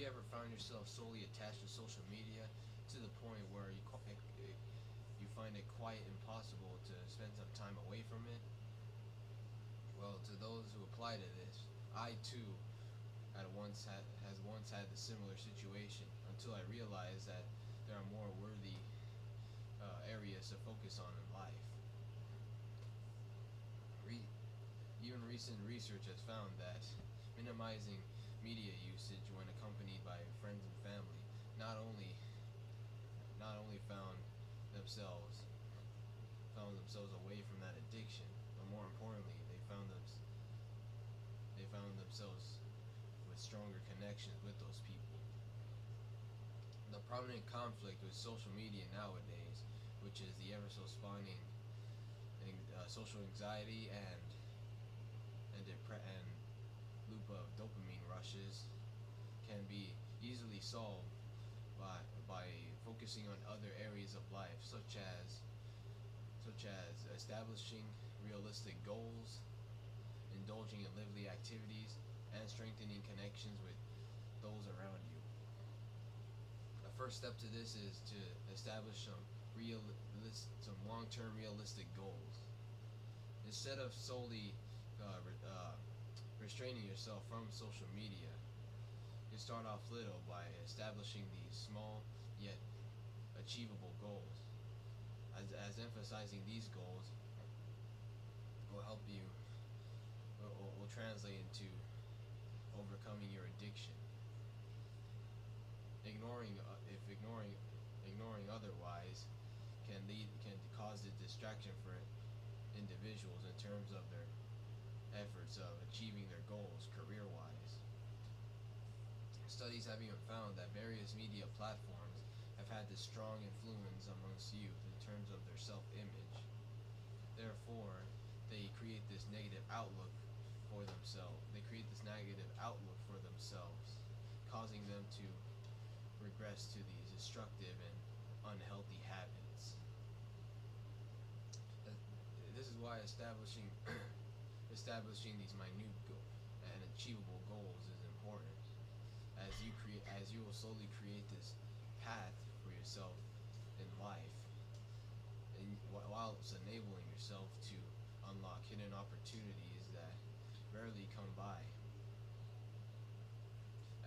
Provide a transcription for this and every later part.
you ever found yourself solely attached to social media to the point where you find it quite impossible to spend some time away from it? Well, to those who apply to this, I too has once had the similar situation until I realized that there are more worthy areas to focus on in life. Re- Even recent research has found that minimizing media usage when accompanied by friends and family not only not only themselves found themselves away from that addiction, but more importantly, they found themselves with stronger connections with those people. The prominent conflict with social media nowadays, which is the ever so spawning social anxiety and loop of dopamine rushes, can be easily solved by focusing on other areas of life, such as establishing realistic goals, indulging in lively activities, and strengthening connections with those around you. The first step to this is to establish some long-term realistic goals. Instead of solely restraining yourself from social media, you start off little by establishing these small yet achievable goals. As emphasizing these goals will help you, will translate into overcoming your addiction. Ignoring otherwise can cause a distraction for individuals in terms of their efforts of achieving their goals career-wise. Studies have even found that various media platforms have had this strong influence amongst youth in terms of their self-image. Therefore, they create this negative outlook for themselves. They create this negative outlook for themselves, causing them to regress to these destructive and unhealthy habits. This is why establishing these minute and achievable goals is important, as you will slowly create this path for yourself in life, and while it's enabling yourself to unlock hidden opportunities that rarely come by.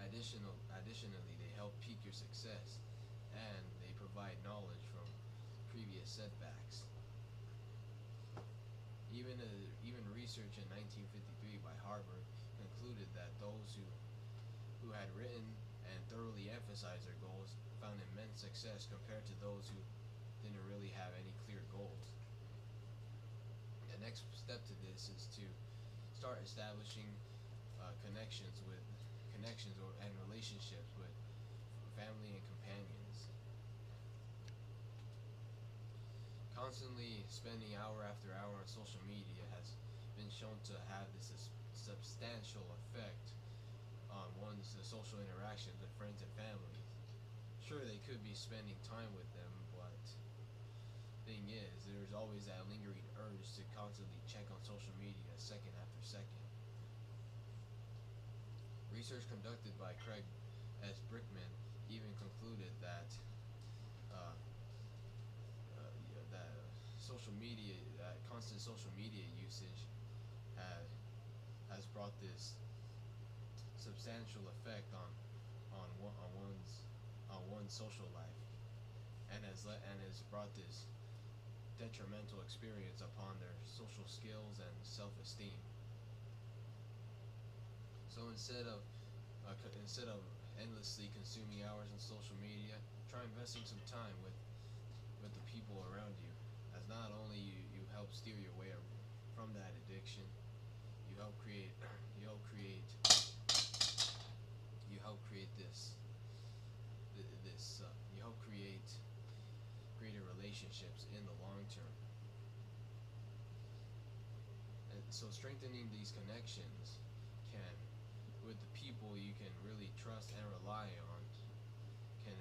Additionally, they help peak your success, and they provide knowledge from previous setbacks. Even research in 1953 by Harvard concluded that those who had written and thoroughly emphasized their goals found immense success compared to those who didn't really have any clear goals. The next step to this is to start establishing and relationships with family and companions. Constantly spending hour after hour on social media has been shown to have this substantial effect on one's social interactions with friends and family. Sure, they could be spending time with them, but thing is, there's always that lingering urge to constantly check on social media second after second. Research conducted by Craig S. Brickman even concluded that uh, that constant social media usage has brought this substantial effect on one's social life, and has brought this detrimental experience upon their social skills and self-esteem. So instead of endlessly consuming hours on social media, try investing some time with the people around you, as not only you help steer your way from that addiction, you help create you help create you help create this you help create greater relationships in the long term. And so strengthening these connections can with the people you can really trust and rely on can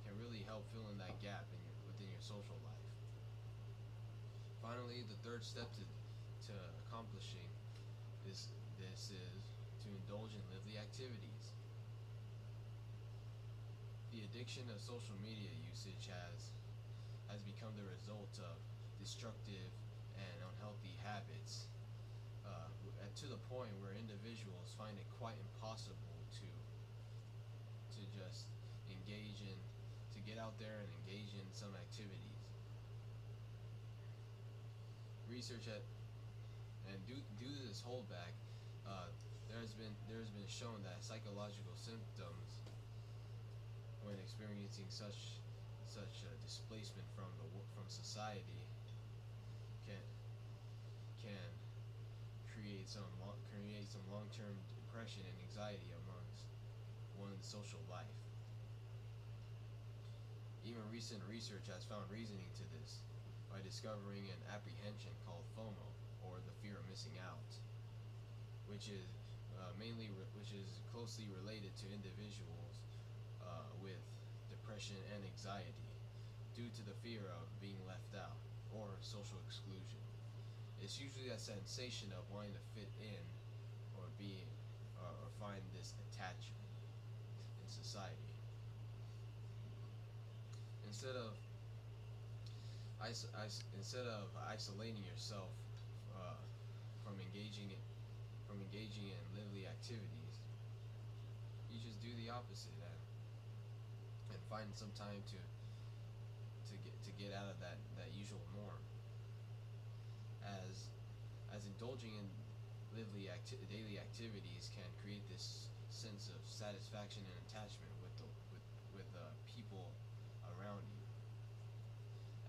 can really help fill in that gap within your social life. Finally, the third step to accomplishing this is to indulge in lively activities. The addiction of social media usage has become the result of destructive and unhealthy habits, to the point where individuals find it quite impossible to just engage in to get out there and engage in some activities. Research at and due to this holdback, there's been shown that psychological symptoms when experiencing such displacement from society can can create some long-term depression and anxiety amongst one's social life. Even recent research has found reasoning to this by discovering an apprehension called FOMO, or the fear of missing out, which is which is closely related to individuals with depression and anxiety due to the fear of being left out or social exclusion. It's usually a sensation of wanting to fit in or or find this attachment in society. Instead of instead of isolating yourself uh, from engaging in lively activities, you just do the opposite and find some time to get out of that usual norm. As indulging in daily activities can create this sense of satisfaction and attachment with people around you.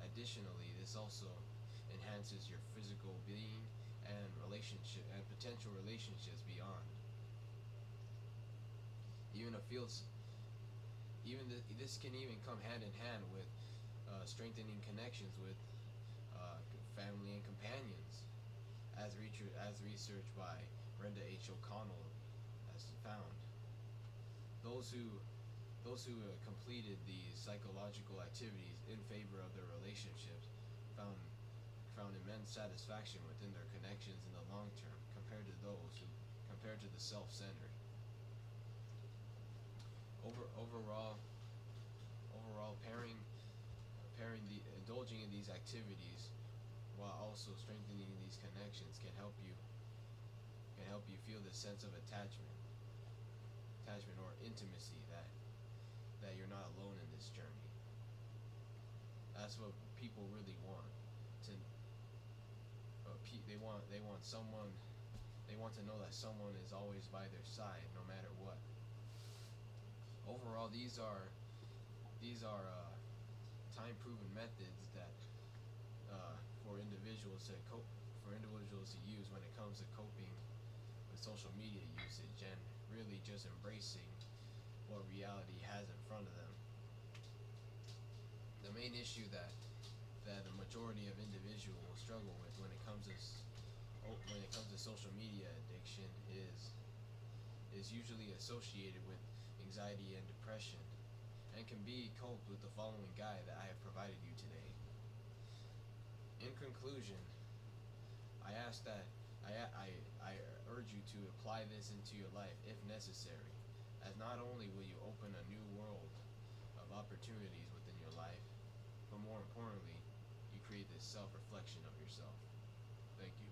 Additionally, this also enhances your physical being and potential relationships beyond. Even a feels this can even come hand in hand with strengthening connections with family and companions, as research by Miranda O'Connell has found. Those who completed these psychological activities in favor of their relationships found immense satisfaction within their connections in the long term compared to the self-centered. Overall, indulging in these activities while also strengthening these connections can help you feel this sense of attachment or intimacy that you're not alone in this journey. That's what people really want. They want someone. They want to know that someone is always by their side, no matter what. Overall, these are time-proven methods that for individuals to use when it comes to coping with social media usage and really just embracing what reality has in front of them. The main issue that the majority of individuals struggle with when it comes to social media addiction is usually associated with anxiety and depression, and can be coped with the following guide that I have provided you today. In conclusion, I ask that I urge you to apply this into your life if necessary, as not only will you open a new world of opportunities within your life, but more importantly, you create this self-reflection of yourself. Thank you.